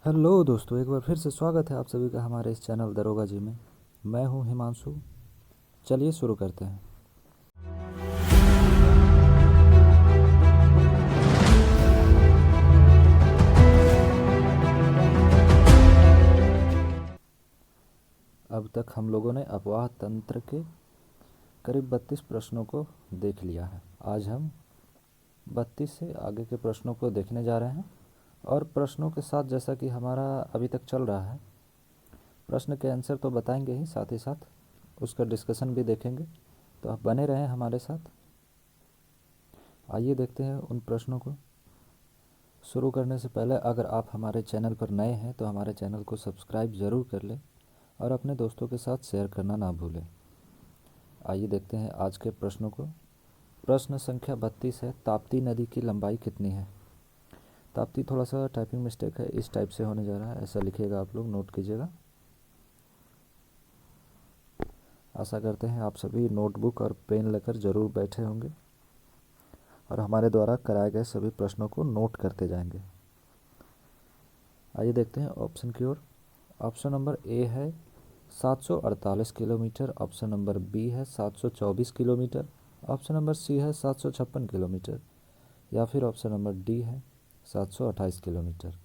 Hello दोस्तों, एक बार फिर से स्वागत है आप सभी का हमारे इस चैनल दरोगा जी में। मैं हूं हिमांशु। चलिए शुरू करते हैं। अब तक हम लोगों ने अपवाह तंत्र के करीब 32 प्रश्नों को देख लिया है। आज हम 32 से आगे के प्रश्नों को देखने जा रहे हैं और प्रश्नों के साथ, जैसा कि हमारा अभी तक चल रहा है, प्रश्न के आंसर तो बताएंगे ही, साथ ही साथ उसका डिस्कशन भी देखेंगे। तो आप बने रहें हमारे साथ। आइए देखते हैं उन प्रश्नों को। शुरू करने से पहले अगर आप हमारे चैनल पर नए हैं तो हमारे चैनल को सब्सक्राइब ज़रूर कर लें और अपने दोस्तों के साथ शेयर करना ना भूलें। आइए देखते हैं आज के प्रश्नों को। प्रश्न संख्या 32 है, ताप्ती नदी की लंबाई कितनी है? ताप्ती, थोड़ा सा टाइपिंग मिस्टेक है, इस टाइप से होने जा रहा है, ऐसा लिखिएगा, आप लोग नोट कीजिएगा। आशा करते हैं आप सभी नोटबुक और पेन लेकर ज़रूर बैठे होंगे और हमारे द्वारा कराए गए सभी प्रश्नों को नोट करते जाएंगे। आइए देखते हैं ऑप्शन की ओर। ऑप्शन नंबर ए है 748 किलोमीटर, ऑप्शन नंबर बी है 724 किलोमीटर, ऑप्शन नंबर सी है 756 किलोमीटर या फिर ऑप्शन नंबर डी है 728 किलोमीटर।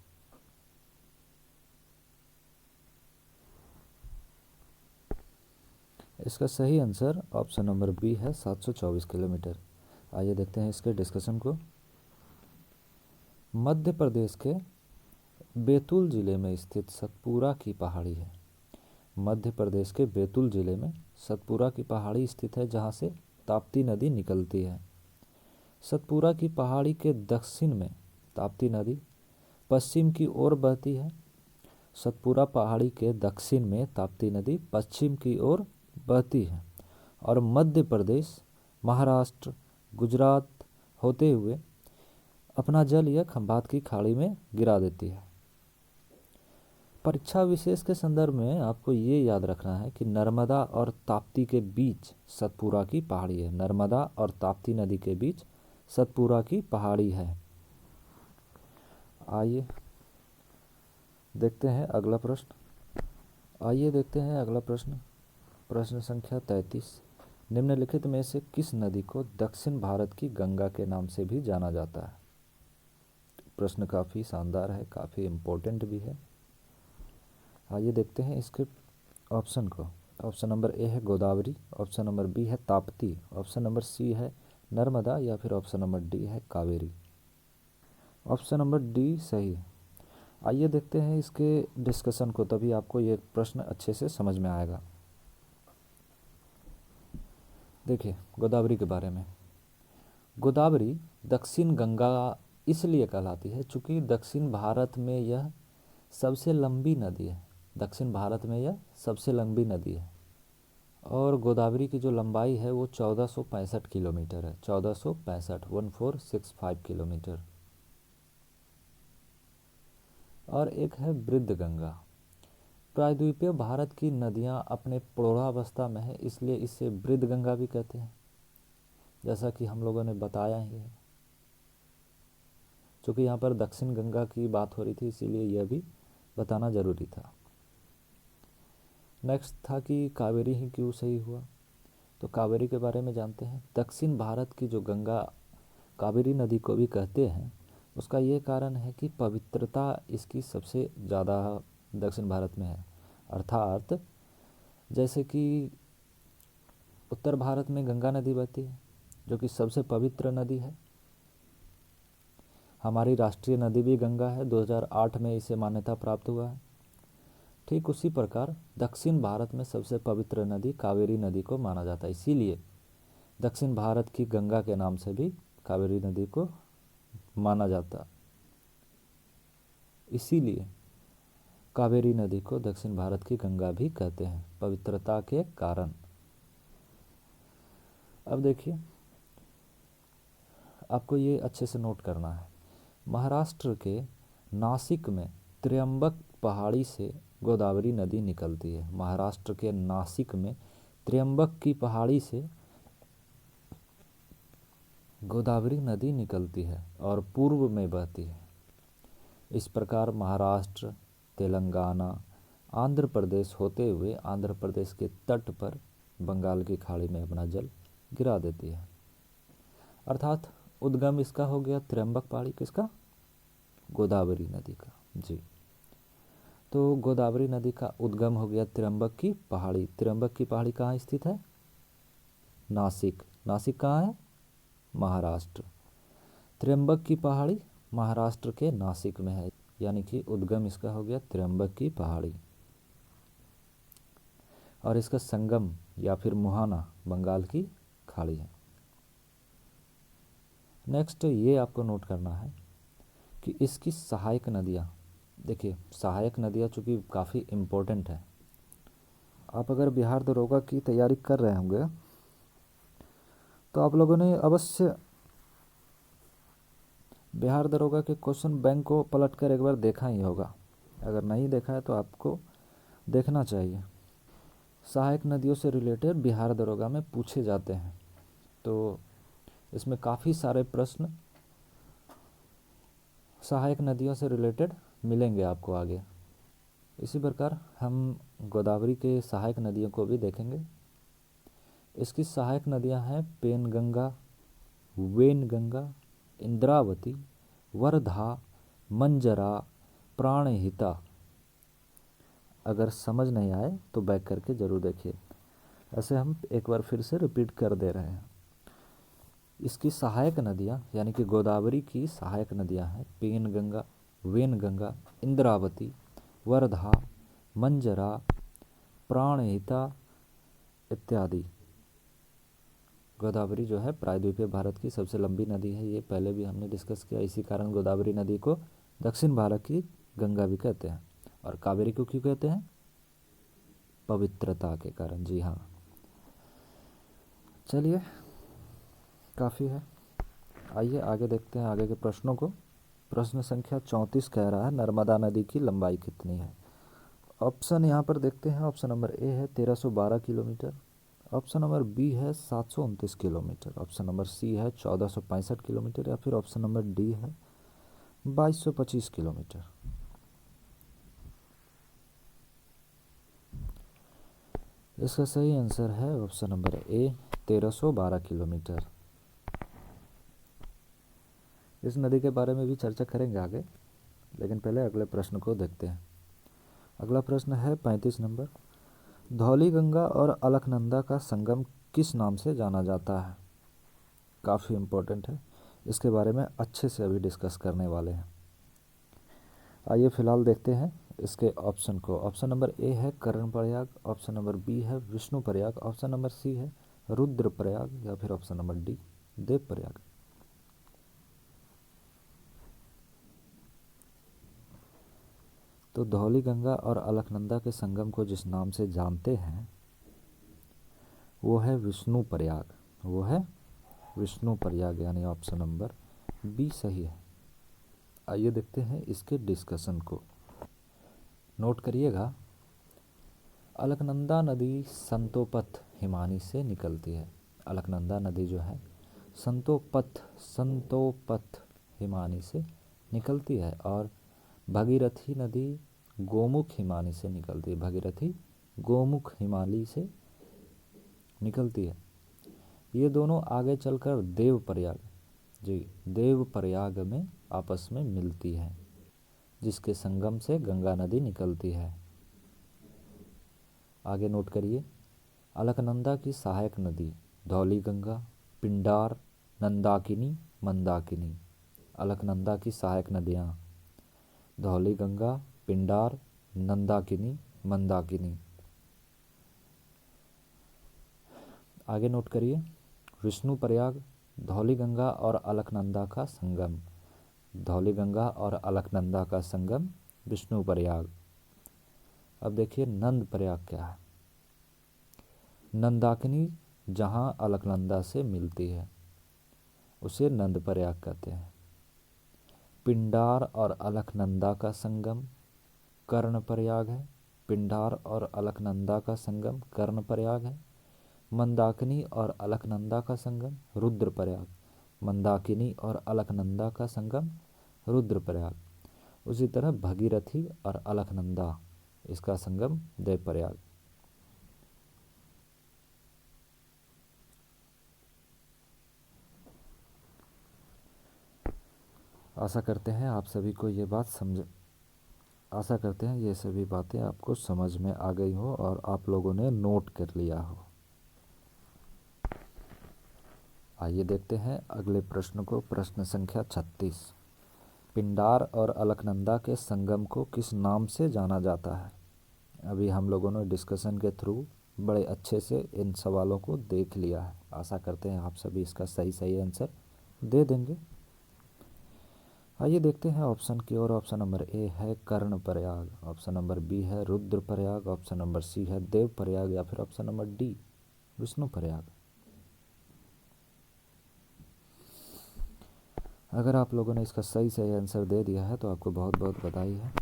इसका सही आंसर ऑप्शन नंबर बी है 724 किलोमीटर। आइए देखते हैं इसके डिस्कशन को। मध्य प्रदेश के बैतूल ज़िले में स्थित सतपुरा की पहाड़ी है। मध्य प्रदेश के बैतूल ज़िले में सतपुरा की पहाड़ी स्थित है, जहाँ से ताप्ती नदी निकलती है। सतपुरा की पहाड़ी के दक्षिण में ताप्ती नदी पश्चिम की ओर बहती है। सतपुरा पहाड़ी के दक्षिण में ताप्ती नदी पश्चिम की ओर बहती है और मध्य प्रदेश, महाराष्ट्र, गुजरात होते हुए अपना जल यह खंभात की खाड़ी में गिरा देती है। परीक्षा विशेष के संदर्भ में आपको ये याद रखना है कि नर्मदा और ताप्ती के बीच सतपुरा की पहाड़ी है। नर्मदा और ताप्ती नदी के बीच सतपुरा की पहाड़ी है। आइए देखते हैं अगला प्रश्न। प्रश्न संख्या 33। निम्नलिखित में से किस नदी को दक्षिण भारत की गंगा के नाम से भी जाना जाता है? प्रश्न काफ़ी शानदार है, काफ़ी इम्पोर्टेंट भी है। आइए देखते हैं इसके ऑप्शन को। ऑप्शन नंबर ए है गोदावरी, ऑप्शन नंबर बी है ताप्ती, ऑप्शन नंबर सी है नर्मदा या फिर ऑप्शन नंबर डी है कावेरी। ऑप्शन नंबर डी सही है। आइए देखते हैं इसके डिस्कशन को, तभी आपको ये प्रश्न अच्छे से समझ में आएगा। देखिए गोदावरी के बारे में। गोदावरी दक्षिण गंगा इसलिए कहलाती है चूँकि दक्षिण भारत में यह सबसे लंबी नदी है। दक्षिण भारत में यह सबसे लंबी नदी है और गोदावरी की जो लंबाई है वो 1465 किलोमीटर है। 1465 किलोमीटर। और एक है वृद्ध गंगा। प्रायद्वीपीय भारत की नदियां अपने प्रौढ़ावस्था में है, इसलिए इसे वृद्ध गंगा भी कहते हैं, जैसा कि हम लोगों ने बताया ही है। चूँकि यहाँ पर दक्षिण गंगा की बात हो रही थी, इसीलिए यह भी बताना ज़रूरी था। नेक्स्ट था कि कावेरी ही क्यों सही हुआ, तो कावेरी के बारे में जानते हैं। दक्षिण भारत की जो गंगा कावेरी नदी को भी कहते हैं, उसका ये कारण है कि पवित्रता इसकी सबसे ज़्यादा दक्षिण भारत में है। अर्थात जैसे कि उत्तर भारत में गंगा नदी बहती है, जो कि सबसे पवित्र नदी है। हमारी राष्ट्रीय नदी भी गंगा है, 2008 में इसे मान्यता प्राप्त हुआ है। ठीक उसी प्रकार दक्षिण भारत में सबसे पवित्र नदी कावेरी नदी को माना जाता है, इसीलिए दक्षिण भारत की गंगा के नाम से भी कावेरी नदी को माना जाता। इसीलिए कावेरी नदी को दक्षिण भारत की गंगा भी कहते हैं, पवित्रता के कारण। अब देखिए, आपको ये अच्छे से नोट करना है। महाराष्ट्र के नासिक में त्र्यंबक पहाड़ी से गोदावरी नदी निकलती है। महाराष्ट्र के नासिक में त्र्यंबक की पहाड़ी से गोदावरी नदी निकलती है और पूर्व में बहती है। इस प्रकार महाराष्ट्र, तेलंगाना, आंध्र प्रदेश होते हुए आंध्र प्रदेश के तट पर बंगाल की खाड़ी में अपना जल गिरा देती है। अर्थात उद्गम इसका हो गया त्र्यंबक पहाड़ी, किसका? गोदावरी नदी का। जी, तो गोदावरी नदी का उद्गम हो गया त्र्यंबक की पहाड़ी। त्र्यंबक की पहाड़ी कहाँ स्थित है? नासिक। नासिक कहाँ है? महाराष्ट्र। त्र्यंबक की पहाड़ी महाराष्ट्र के नासिक में है, यानी कि उद्गम इसका हो गया त्र्यंबक की पहाड़ी। और इसका संगम या फिर मुहाना बंगाल की खाड़ी है। नेक्स्ट ये आपको नोट करना है कि इसकी सहायक नदियाँ, देखिए सहायक नदियाँ चूँकि काफ़ी इम्पोर्टेंट है। आप अगर बिहार दरोगा की तैयारी कर रहे होंगे तो आप लोगों ने अवश्य बिहार दरोगा के क्वेश्चन बैंक को पलट कर एक बार देखा ही होगा। अगर नहीं देखा है तो आपको देखना चाहिए। सहायक नदियों से रिलेटेड बिहार दरोगा में पूछे जाते हैं, तो इसमें काफ़ी सारे प्रश्न सहायक नदियों से रिलेटेड मिलेंगे आपको आगे। इसी प्रकार हम गोदावरी के सहायक नदियों को भी देखेंगे। इसकी सहायक नदियां हैं पेनगंगा, वेनगंगा, इंद्रावती, वर्धा, मंजरा, प्राणहिता। अगर समझ नहीं आए तो बैक करके ज़रूर देखिए। ऐसे हम एक बार फिर से रिपीट कर दे रहे हैं। इसकी सहायक नदियाँ यानी कि गोदावरी की सहायक नदियाँ हैं पेनगंगा, वेनगंगा, इंद्रावती, वर्धा, मंजरा, प्राणहिता इत्यादि। गोदावरी जो है प्रायद्वीपीय भारत की सबसे लंबी नदी है, ये पहले भी हमने डिस्कस किया। इसी कारण गोदावरी नदी को दक्षिण भारत की गंगा भी कहते हैं। और कावेरी को क्यों कहते हैं? पवित्रता के कारण। जी हाँ, चलिए काफ़ी है, आइए आगे देखते हैं आगे के प्रश्नों को। प्रश्न संख्या 34 कह रहा है नर्मदा नदी की लंबाई कितनी है? ऑप्शन यहाँ पर देखते हैं। ऑप्शन नंबर ए है 1312 किलोमीटर, ऑप्शन नंबर बी है 729 किलोमीटर, ऑप्शन नंबर सी है 1465 किलोमीटर, या फिर ऑप्शन नंबर डी है 2225 किलोमीटर। इसका सही आंसर है ऑप्शन नंबर ए 1312 किलोमीटर। इस नदी के बारे में भी चर्चा करेंगे आगे, लेकिन पहले अगले प्रश्न को देखते हैं। अगला प्रश्न है 35 नंबर। धौलीगंगा और अलकनंदा का संगम किस नाम से जाना जाता है? काफ़ी इम्पोर्टेंट है, इसके बारे में अच्छे से अभी डिस्कस करने वाले हैं। आइए फिलहाल देखते हैं इसके ऑप्शन को। ऑप्शन नंबर ए है कर्णप्रयाग, ऑप्शन नंबर बी है विष्णुप्रयाग, ऑप्शन नंबर सी है रुद्रप्रयाग, या फिर ऑप्शन नंबर डी देवप्रयाग। तो धौलीगंगा और अलकनंदा के संगम को जिस नाम से जानते हैं वो है विष्णुप्रयाग। वो है विष्णुप्रयाग, यानी ऑप्शन नंबर बी सही है। आइए देखते हैं इसके डिस्कशन को। नोट करिएगा, अलकनंदा नदी संतोपथ हिमानी से निकलती है। अलकनंदा नदी जो है संतोपथ हिमानी से निकलती है, और भगीरथी नदी गोमुख हिमानी से निकलती है। भगीरथी गोमुख हिमालय से निकलती है। ये दोनों आगे चलकर देवप्रयाग में आपस में मिलती है, जिसके संगम से गंगा नदी निकलती है। आगे नोट करिए, अलकनंदा की सहायक नदी धौलीगंगा, पिंडार, नंदाकिनी, मंदाकिनी। अलकनंदा की सहायक नदियाँ धौलीगंगा, पिंडार, नंदाकिनी, मंदाकिनी। आगे नोट करिए, विष्णुप्रयाग धौलीगंगा और अलकनंदा का संगम। धौलीगंगा और अलकनंदा का संगम विष्णुप्रयाग। अब देखिए नंदप्रयाग क्या है। नंदाकिनी जहाँ अलकनंदा से मिलती है उसे नंदप्रयाग कहते हैं। पिंडार और अलकनंदा का संगम कर्णप्रयाग है। पिंडार और अलकनंदा का संगम कर्णप्रयाग है। मंदाकिनी और अलकनंदा का संगम रुद्रप्रयाग। मंदाकिनी और अलकनंदा का संगम रुद्रप्रयाग। उसी तरह भगीरथी और अलकनंदा, इसका संगम देवप्रयाग। आशा करते हैं आप सभी को ये बात समझ आशा करते हैं ये सभी बातें आपको समझ में आ गई हो और आप लोगों ने नोट कर लिया हो। आइए देखते हैं अगले प्रश्न को। प्रश्न संख्या 36। पिंडार और अलकनंदा के संगम को किस नाम से जाना जाता है? अभी हम लोगों ने डिस्कशन के थ्रू बड़े अच्छे से इन सवालों को देख लिया है। आशा करते हैं आप सभी इसका सही सही आंसर दे देंगे। आइए देखते हैं ऑप्शन की ओर। ऑप्शन नंबर ए है कर्णप्रयाग, ऑप्शन नंबर बी है रुद्रप्रयाग, ऑप्शन नंबर सी है देवप्रयाग, या फिर ऑप्शन नंबर डी विष्णुप्रयाग। अगर आप लोगों ने इसका सही सही आंसर दे दिया है तो आपको बहुत बहुत बधाई है,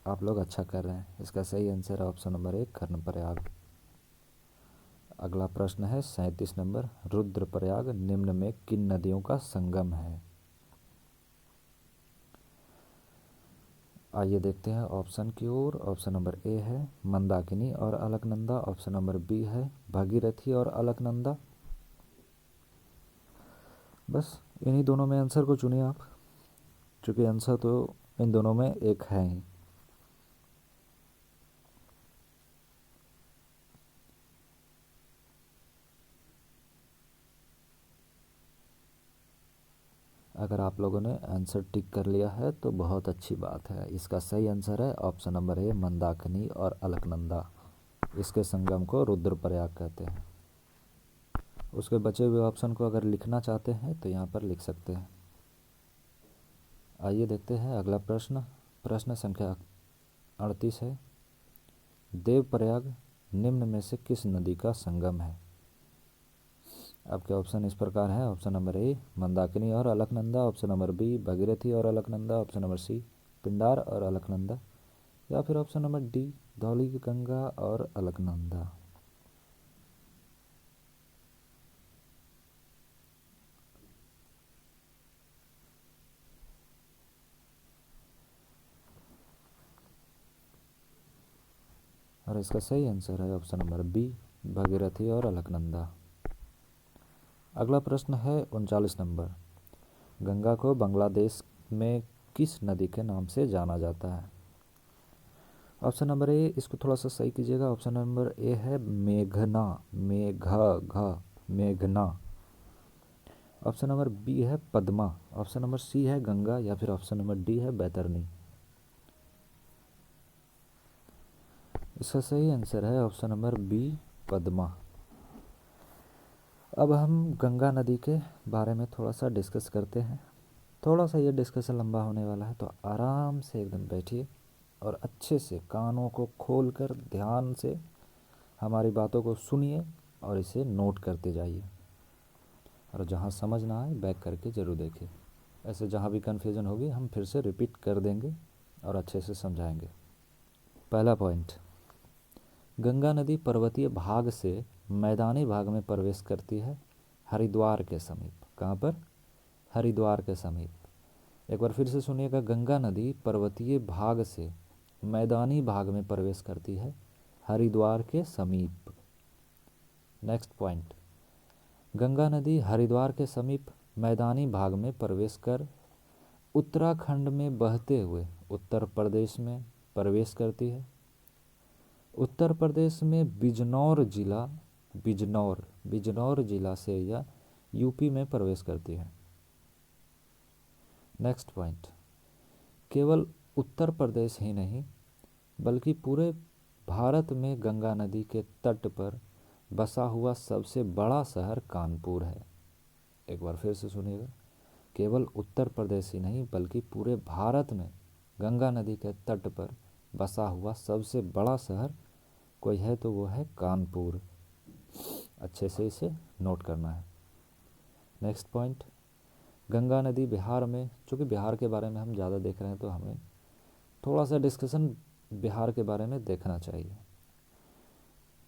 आप लोग अच्छा कर रहे हैं। इसका सही आंसर है ऑप्शन नंबर ए कर्णप्रयाग। अगला प्रश्न है 37 नंबर। रुद्रप्रयाग निम्न में किन नदियों का संगम है? आइए देखते हैं ऑप्शन की ओर। ऑप्शन नंबर ए है मंदाकिनी और अलकनंदा, ऑप्शन नंबर बी है भागीरथी और अलकनंदा। बस इन्हीं दोनों में आंसर को चुनिए आप, क्योंकि आंसर तो इन दोनों में एक है ही। अगर आप लोगों ने आंसर टिक कर लिया है तो बहुत अच्छी बात है। इसका सही आंसर है ऑप्शन नंबर ए मंदाकिनी और अलकनंदा। इसके संगम को रुद्रप्रयाग कहते हैं। उसके बचे हुए ऑप्शन को अगर लिखना चाहते हैं तो यहाँ पर लिख सकते हैं। आइए देखते हैं अगला प्रश्न। प्रश्न संख्या 38 है। देवप्रयाग निम्न में से किस नदी का संगम है? आपके ऑप्शन इस प्रकार हैं। ऑप्शन नंबर ए मंदाकिनी और Alaknanda, option number B Bhagirathi और Alaknanda, option number C Pindar और अलकनंदा, या फिर option number D Dhauli Ganga और अलकनंदा। और इसका सही आंसर है ऑप्शन नंबर बी भगीरथी और अलकनंदा। अगला प्रश्न है 39 नंबर। गंगा को बांग्लादेश में किस नदी के नाम से जाना जाता है? ऑप्शन नंबर ए, इसको थोड़ा सा सही कीजिएगा। ऑप्शन नंबर ए है मेघना, मेघना। ऑप्शन नंबर बी है पद्मा, ऑप्शन नंबर सी है गंगा, या फिर ऑप्शन नंबर डी है बैतरनी। इसका सही आंसर है ऑप्शन नंबर बी पद्मा। अब हम गंगा नदी के बारे में थोड़ा सा डिस्कस करते हैं। थोड़ा सा ये डिस्कशन लंबा होने वाला है, तो आराम से एकदम बैठिए और अच्छे से कानों को खोलकर ध्यान से हमारी बातों को सुनिए और इसे नोट करते जाइए। और जहाँ समझ ना आए बैक करके ज़रूर देखिए। ऐसे जहाँ भी कन्फ्यूज़न होगी हम फिर से रिपीट कर देंगे और अच्छे से समझाएंगे। पहला पॉइंट, गंगा नदी पर्वतीय भाग से मैदानी भाग में प्रवेश करती है हरिद्वार के समीप। कहाँ पर? हरिद्वार के समीप। एक बार फिर से सुनिएगा। गंगा नदी पर्वतीय भाग से मैदानी भाग में प्रवेश करती है हरिद्वार के समीप। नेक्स्ट पॉइंट, गंगा नदी हरिद्वार के समीप मैदानी भाग में प्रवेश कर उत्तराखंड में बहते हुए उत्तर प्रदेश में प्रवेश करती है। उत्तर प्रदेश में बिजनौर जिला से यह यूपी में प्रवेश करती है। नेक्स्ट पॉइंट, केवल उत्तर प्रदेश ही नहीं बल्कि पूरे भारत में गंगा नदी के तट पर बसा हुआ सबसे बड़ा शहर कानपुर है। एक बार फिर से सुनिएगा। केवल उत्तर प्रदेश ही नहीं बल्कि पूरे भारत में गंगा नदी के तट पर बसा हुआ सबसे बड़ा शहर कोई है तो वो है कानपुर। अच्छे से इसे नोट करना है। नेक्स्ट पॉइंट, गंगा नदी बिहार में, चूँकि बिहार के बारे में हम ज़्यादा देख रहे हैं तो हमें थोड़ा सा डिस्कशन बिहार के बारे में देखना चाहिए,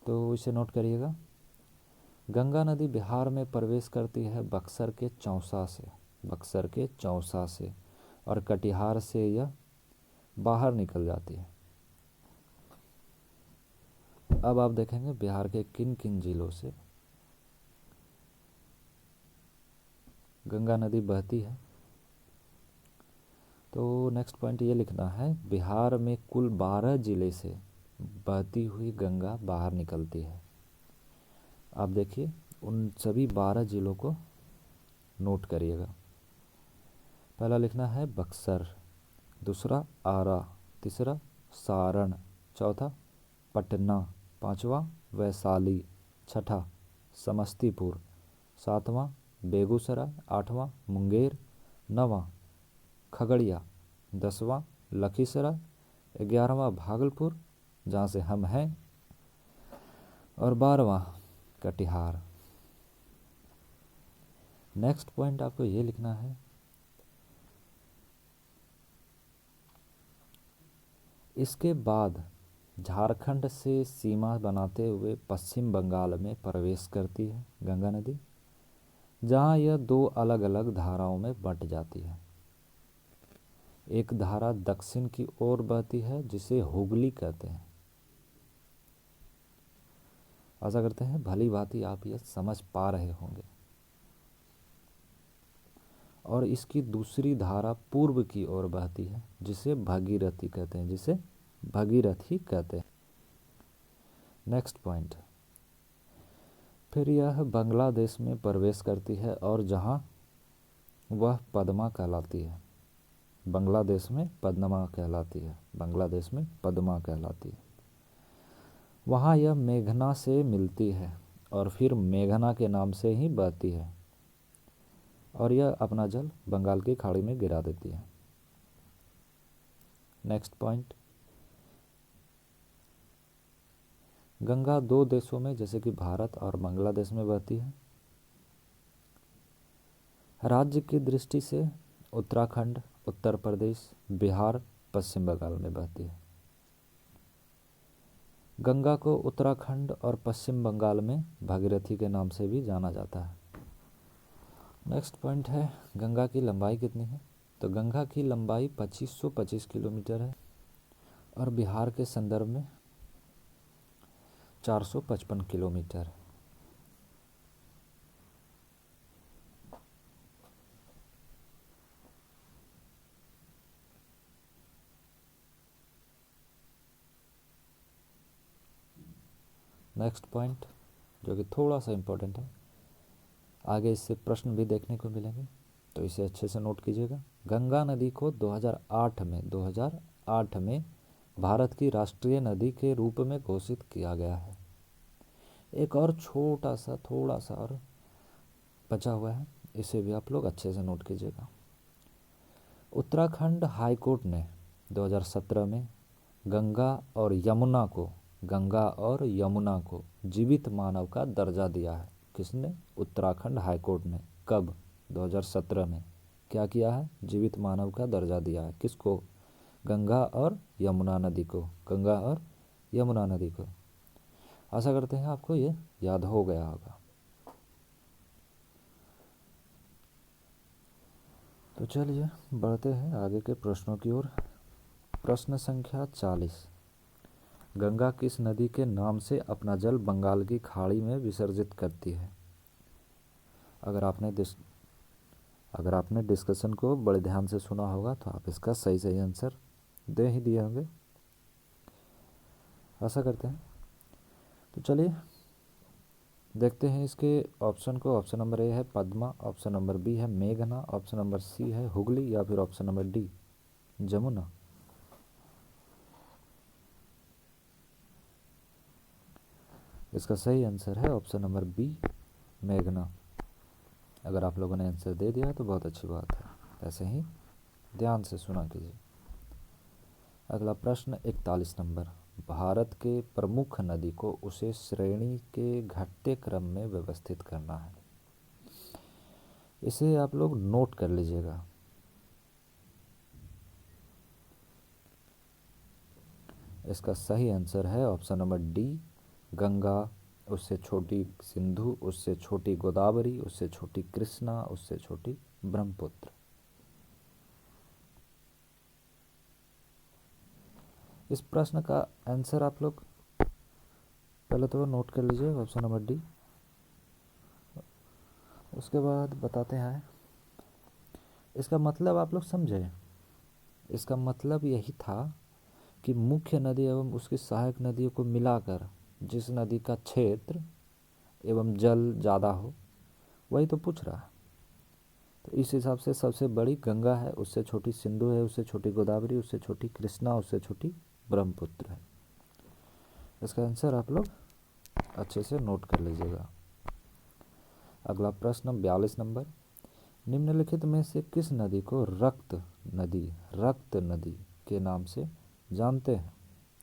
तो इसे नोट करिएगा। गंगा नदी बिहार में प्रवेश करती है बक्सर के चौसा से और कटिहार से यह बाहर निकल जाती है। अब आप देखेंगे बिहार के किन किन जिलों से गंगा नदी बहती है। तो नेक्स्ट पॉइंट ये लिखना है, बिहार में कुल 12 जिले से बहती हुई गंगा बाहर निकलती है। आप देखिए उन सभी 12 जिलों को नोट करिएगा। पहला लिखना है बक्सर, दूसरा आरा, तीसरा सारण, चौथा पटना, पांचवा वैशाली, छठा समस्तीपुर, सातवां बेगूसराय, आठवां मुंगेर, नवां खगड़िया, 10वां लखीसराय, 11वां भागलपुर जहाँ से हम हैं, और 12वां कटिहार। नेक्स्ट पॉइंट आपको ये लिखना है, इसके बाद झारखंड से सीमा बनाते हुए पश्चिम बंगाल में प्रवेश करती है गंगा नदी, जहाँ यह 2 अलग अलग धाराओं में बंट जाती है। एक धारा दक्षिण की ओर बहती है जिसे हुगली कहते हैं। आशा करते हैं भली भांति आप यह समझ पा रहे होंगे। और इसकी दूसरी धारा पूर्व की ओर बहती है जिसे भगीरथी कहते हैं, जिसे भगीरथी कहते हैं। नेक्स्ट पॉइंट, फिर यह बांग्लादेश में प्रवेश करती है और जहां वह पद्मा कहलाती है। बांग्लादेश में पद्मा कहलाती है, बांग्लादेश में पद्मा कहलाती है। वहाँ यह मेघना से मिलती है और फिर मेघना के नाम से ही बहती है और यह अपना जल बंगाल की खाड़ी में गिरा देती है। नेक्स्ट पॉइंट, गंगा 2 देशों में जैसे कि भारत और बांग्लादेश में बहती है। राज्य की दृष्टि से उत्तराखंड, उत्तर प्रदेश, बिहार, पश्चिम बंगाल में बहती है। गंगा को उत्तराखंड और पश्चिम बंगाल में भागीरथी के नाम से भी जाना जाता है। नेक्स्ट पॉइंट है, गंगा की लंबाई कितनी है? तो गंगा की लंबाई 2525 किलोमीटर है और बिहार के संदर्भ में 455 किलोमीटर। नेक्स्ट पॉइंट जो कि थोड़ा सा इम्पोर्टेंट है, आगे इससे प्रश्न भी देखने को मिलेंगे तो इसे अच्छे से नोट कीजिएगा। गंगा नदी को 2008 में भारत की राष्ट्रीय नदी के रूप में घोषित किया गया है। एक और छोटा सा थोड़ा सा और बचा हुआ है, इसे भी आप लोग अच्छे से नोट कीजिएगा। उत्तराखंड हाई कोर्ट ने 2017 में गंगा और यमुना को जीवित मानव का दर्जा दिया है। किसने? उत्तराखंड हाई कोर्ट ने। कब? 2017 में। क्या किया है? जीवित मानव का दर्जा दिया है। किसको? गंगा और यमुना नदी को। गंगा और यमुना नदी को। आशा करते हैं आपको ये याद हो गया होगा। तो चलिए बढ़ते हैं आगे के प्रश्नों की ओर। प्रश्न संख्या 40, गंगा किस नदी के नाम से अपना जल बंगाल की खाड़ी में विसर्जित करती है? अगर आपने डिस्कशन को बड़े ध्यान से सुना होगा तो आप इसका सही आंसर दे ही दिए होंगे, आशा करते हैं। तो चलिए देखते हैं इसके ऑप्शन को। ऑप्शन नंबर ए है पद्मा, ऑप्शन नंबर बी है मेघना, ऑप्शन नंबर सी है हुगली, या फिर ऑप्शन नंबर डी जमुना। इसका सही आंसर है ऑप्शन नंबर बी मेघना। अगर आप लोगों ने आंसर दे दिया तो बहुत अच्छी बात है, ऐसे ही ध्यान से सुना कीजिए। अगला प्रश्न 41 नंबर, भारत के प्रमुख नदी को उसे श्रेणी के घटते क्रम में व्यवस्थित करना है। इसे आप लोग नोट कर लीजिएगा। इसका सही आंसर है ऑप्शन नंबर डी गंगा, उससे छोटी सिंधु, उससे छोटी गोदावरी, उससे छोटी कृष्णा, उससे छोटी ब्रह्मपुत्र। इस प्रश्न का आंसर आप लोग पहले तो नोट कर लीजिए, ऑप्शन नंबर डी। उसके बाद बताते हैं इसका मतलब, आप लोग समझे। इसका मतलब यही था कि मुख्य नदी एवं उसकी सहायक नदियों को मिलाकर जिस नदी का क्षेत्र एवं जल ज़्यादा हो, वही तो पूछ रहा है। तो इस हिसाब से सबसे बड़ी गंगा है, उससे छोटी सिंधु है, उससे छोटी गोदावरी, उससे छोटी कृष्णा, उससे छोटी ब्रह्मपुत्र है। इसका आंसर आप लोग अच्छे से नोट कर लीजिएगा। अगला प्रश्न 42 नंबर, निम्नलिखित में से किस नदी को रक्त नदी के नाम से जानते हैं?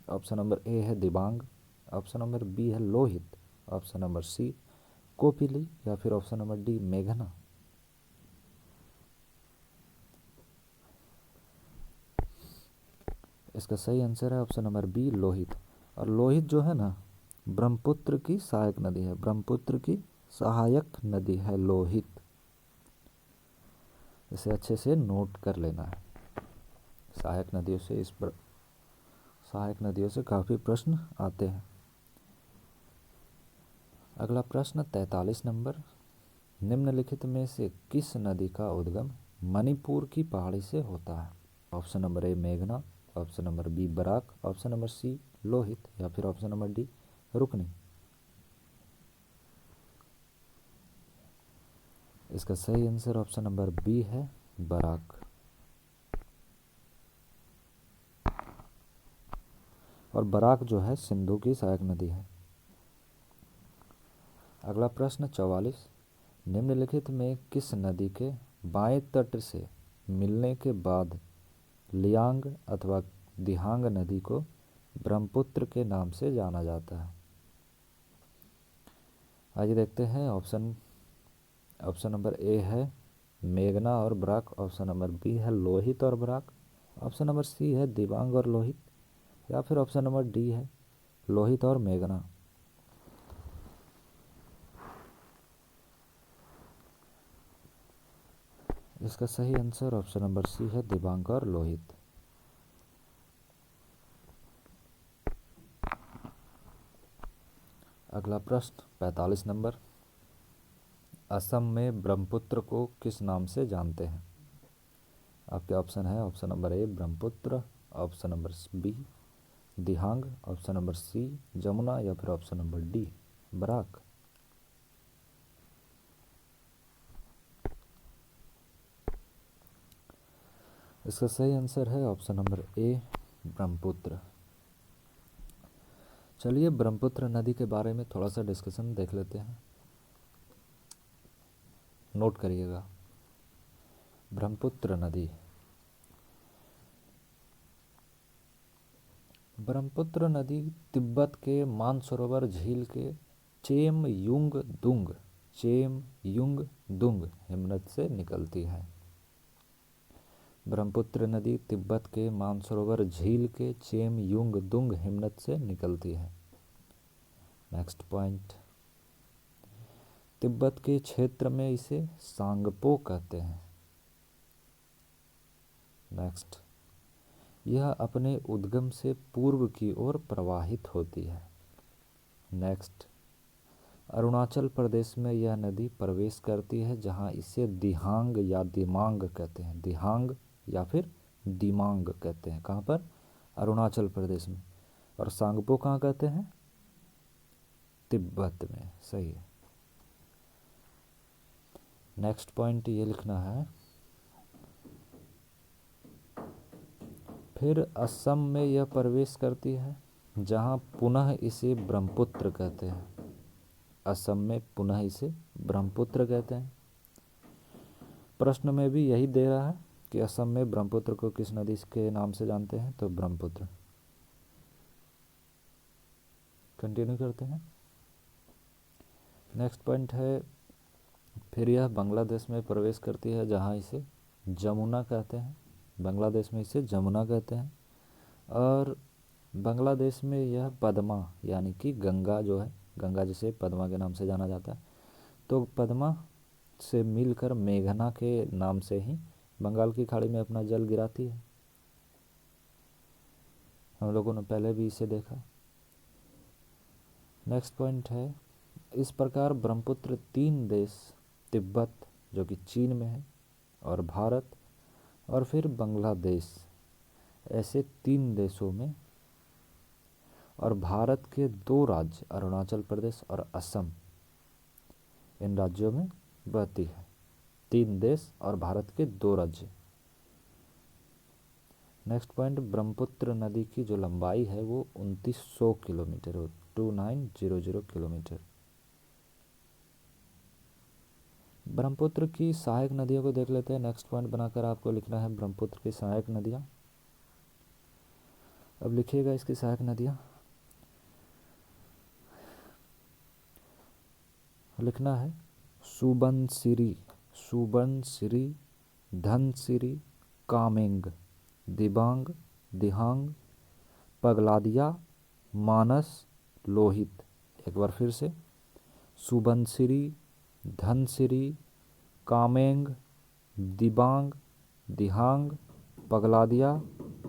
ऑप्शन नंबर ए है दिबांग, ऑप्शन नंबर बी है Lohit, option number C Kopili, या फिर ऑप्शन नंबर डी मेघना। इसका सही आंसर है ऑप्शन नंबर बी लोहित। और लोहित जो है ना, ब्रह्मपुत्र की सहायक नदी है, ब्रह्मपुत्र की सहायक नदी है लोहित। इसे अच्छे से नोट कर लेना है। सहायक नदियों से सहायक नदियों से काफ़ी प्रश्न आते हैं। अगला प्रश्न 43 नंबर, निम्नलिखित में से किस नदी का उद्गम मणिपुर की पहाड़ी से होता है? ऑप्शन नंबर ए मेघना, option number B Barak, option number C Lohit, या फिर ऑप्शन नंबर डी रुकनी। इसका सही आंसर ऑप्शन नंबर बी है बराक। और बराक जो है सिंधु की सहायक नदी है। अगला प्रश्न 44, निम्नलिखित में किस नदी के बाएं तट से मिलने के बाद लियांग अथवा दिहांग नदी को ब्रह्मपुत्र के नाम से जाना जाता है? आइए देखते हैं। ऑप्शन नंबर ए है मेघना और बराक, ऑप्शन नंबर बी है लोहित और बराक, ऑप्शन नंबर सी है दिबांग और लोहित, या फिर ऑप्शन नंबर डी है लोहित और मेघना। इसका सही आंसर ऑप्शन नंबर सी है दिबांग और लोहित। अगला प्रश्न 45 नंबर, असम में ब्रह्मपुत्र को किस नाम से जानते हैं? आपके ऑप्शन है option number A Brahmaputra, option number B Dihang, option number C Jamuna, या फिर ऑप्शन नंबर डी बराक। इसका सही आंसर है ऑप्शन नंबर ए ब्रह्मपुत्र। चलिए ब्रह्मपुत्र नदी के बारे में थोड़ा सा डिस्कशन देख लेते हैं। नोट करिएगा, ब्रह्मपुत्र नदी। ब्रह्मपुत्र नदी तिब्बत के मानसरोवर झील के चेमयुंगदुंग हिमनद से निकलती है। ब्रह्मपुत्र नदी तिब्बत के मानसरोवर झील के चेमयुंगदुंग हिमनद से निकलती है। नेक्स्ट पॉइंट, तिब्बत के क्षेत्र में इसे सांगपो कहते हैं। नेक्स्ट, यह अपने उद्गम से पूर्व की ओर प्रवाहित होती है। नेक्स्ट, अरुणाचल प्रदेश में यह नदी प्रवेश करती है, जहां इसे दिहांग या दिमांग कहते हैं। दिहांग या फिर दिमांग कहते हैं। कहाँ पर? अरुणाचल प्रदेश में। और सांगपो कहाँ कहते हैं? तिब्बत में। सही है। नेक्स्ट पॉइंट ये लिखना है, फिर असम में यह प्रवेश करती है, जहां पुनः इसे ब्रह्मपुत्र कहते हैं। असम में पुनः इसे ब्रह्मपुत्र कहते हैं। प्रश्न में भी यही दे रहा है कि असम में ब्रह्मपुत्र को किस नदी के नाम से जानते हैं, तो ब्रह्मपुत्र। कंटिन्यू करते हैं। नेक्स्ट पॉइंट है, फिर यह बांग्लादेश में प्रवेश करती है, जहां इसे जमुना कहते हैं। बांग्लादेश में इसे जमुना कहते हैं। और बांग्लादेश में यह पद्मा यानी कि गंगा जो है, गंगा जिसे पद्मा के नाम से जाना जाता है, तो पद्मा से मिलकर मेघना के नाम से ही बंगाल की खाड़ी में अपना जल गिराती है। हम लोगों ने पहले भी इसे देखा। नेक्स्ट पॉइंट है, इस प्रकार ब्रह्मपुत्र 3 देश, तिब्बत जो कि चीन में है, और भारत और फिर बांग्लादेश, ऐसे 3 देशों में, और भारत के 2 राज्य अरुणाचल प्रदेश और असम, इन राज्यों में बहती है। 3 देश और भारत के 2 राज्य। नेक्स्ट पॉइंट, ब्रह्मपुत्र नदी की जो लंबाई है वो 2900 किलोमीटर है, 2900 किलोमीटर। ब्रह्मपुत्र की सहायक नदियों को देख लेते हैं। नेक्स्ट पॉइंट बनाकर आपको लिखना है ब्रह्मपुत्र की सहायक नदियाँ। अब लिखिएगा इसकी सहायक नदियाँ। लिखना है सुबनसिरी, सुबनसिरी, धनसिरी, कामेंग, दिबांग, दिहांग, पगलादिया, मानस, लोहित। एक बार फिर से, सुबनसिरी, धनसिरी, कामेंग, दिबांग, दिहांग, पगलादिया,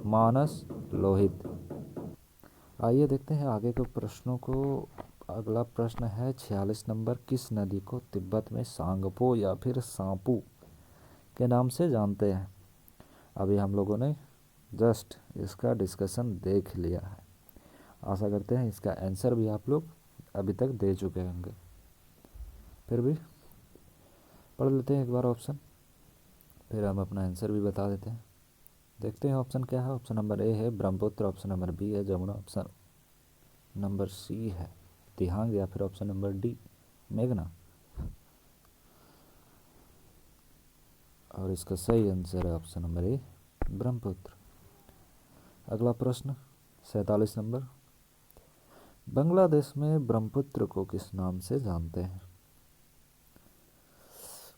मानस, लोहित। आइए देखते हैं आगे के प्रश्नों को। अगला प्रश्न है 46 नंबर, किस नदी को तिब्बत में सांगपो या फिर सांपू के नाम से जानते हैं? अभी हम लोगों ने जस्ट इसका डिस्कशन देख लिया है। आशा करते हैं इसका आंसर भी आप लोग अभी तक दे चुके होंगे। फिर भी पढ़ लेते हैं एक बार ऑप्शन, फिर हम अपना आंसर भी बता देते हैं। देखते हैं ऑप्शन क्या है। ऑप्शन नंबर ए है ब्रह्मपुत्र, ऑप्शन नंबर बी है जमुना, ऑप्शन नंबर सी है दिहांग, या फिर ऑप्शन नंबर डी मेघना। और इसका सही आंसर है ऑप्शन नंबर ए ब्रह्मपुत्र। अगला प्रश्न 47 नंबर, बांग्लादेश में ब्रह्मपुत्र को किस नाम से जानते हैं?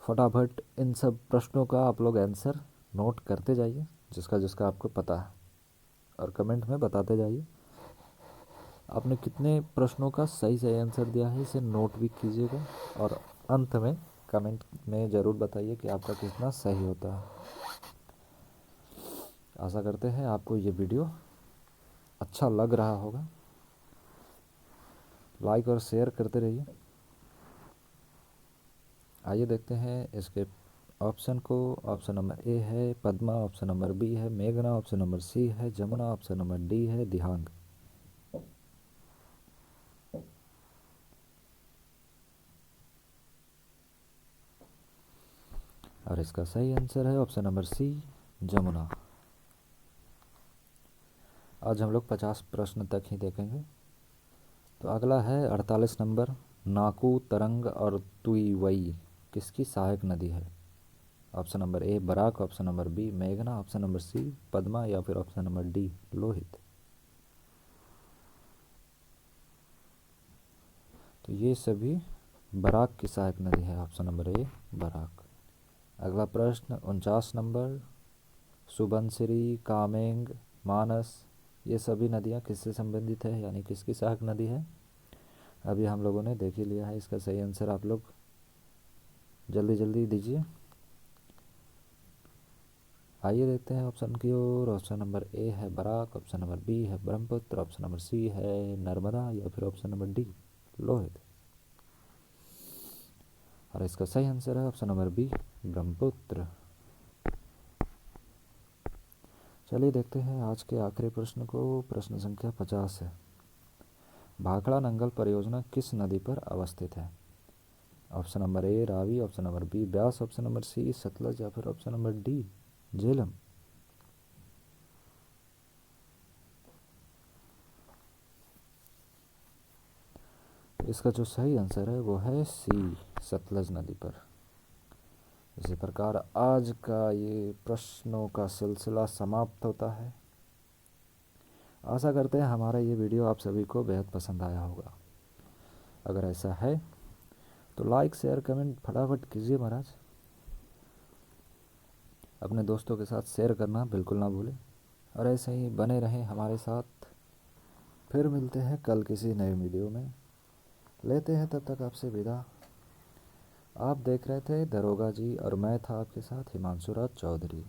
फटाफट इन सब प्रश्नों का आप लोग आंसर नोट करते जाइए, जिसका जिसका आपको पता है, और कमेंट में बताते जाइए आपने कितने प्रश्नों का सही सही आंसर दिया है। इसे नोट भी कीजिएगा और अंत में कमेंट में ज़रूर बताइए कि आपका कितना सही होता है। आशा करते हैं आपको ये वीडियो अच्छा लग रहा होगा। लाइक और शेयर करते रहिए। आइए देखते हैं इसके ऑप्शन को। ऑप्शन नंबर ए है पद्मा, ऑप्शन नंबर बी है मेघना, ऑप्शन नंबर सी है जमुना, ऑप्शन नंबर डी है दिहांग। और इसका सही आंसर है ऑप्शन नंबर सी जमुना। आज हम लोग 50 प्रश्न तक ही देखेंगे। तो अगला है 48 नंबर, नाकू, तरंग और तुईवई किसकी सहायक नदी है? Option number A Barak, option number B मेघना, ऑप्शन नंबर सी पद्मा, या फिर ऑप्शन नंबर डी लोहित। तो ये सभी बराक की सहायक नदी है, ऑप्शन नंबर ए बराक। अगला प्रश्न 49 नंबर, सुबनसिरी, कामेंग, मानस, ये सभी नदियाँ किससे संबंधित है, यानी किसकी सहायक नदी है? अभी हम लोगों ने देख ही लिया है। इसका सही आंसर आप लोग जल्दी जल्दी दीजिए। आइए देखते हैं ऑप्शन की ओर। ऑप्शन नंबर ए है बराक, ऑप्शन नंबर बी है ब्रह्मपुत्र, ऑप्शन नंबर सी है नर्मदा, या फिर ऑप्शन नंबर डी लोहित। और इसका सही आंसर है ऑप्शन नंबर बी ब्रह्मपुत्र। चलिए देखते हैं आज के आखिरी प्रश्न को। प्रश्न संख्या 50 है, भाखड़ा नंगल परियोजना किस नदी पर अवस्थित है? Option number A Ravi, option number B Beas, option number C Sutlej, या फिर ऑप्शन नंबर डी झेलम। इसका जो सही आंसर है वो है सी सतलज नदी पर। इसी प्रकार आज का ये प्रश्नों का सिलसिला समाप्त होता है। आशा करते हैं हमारा ये वीडियो आप सभी को बेहद पसंद आया होगा। अगर ऐसा है तो लाइक शेयर कमेंट फटाफट कीजिए महाराज। अपने दोस्तों के साथ शेयर करना बिल्कुल ना भूलें, और ऐसे ही बने रहें हमारे साथ। फिर मिलते हैं कल किसी नए वीडियो में। लेते हैं तब तक आपसे विदा। आप देख रहे थे दरोगा जी, और मैं था आपके साथ हिमांशु राज चौधरी।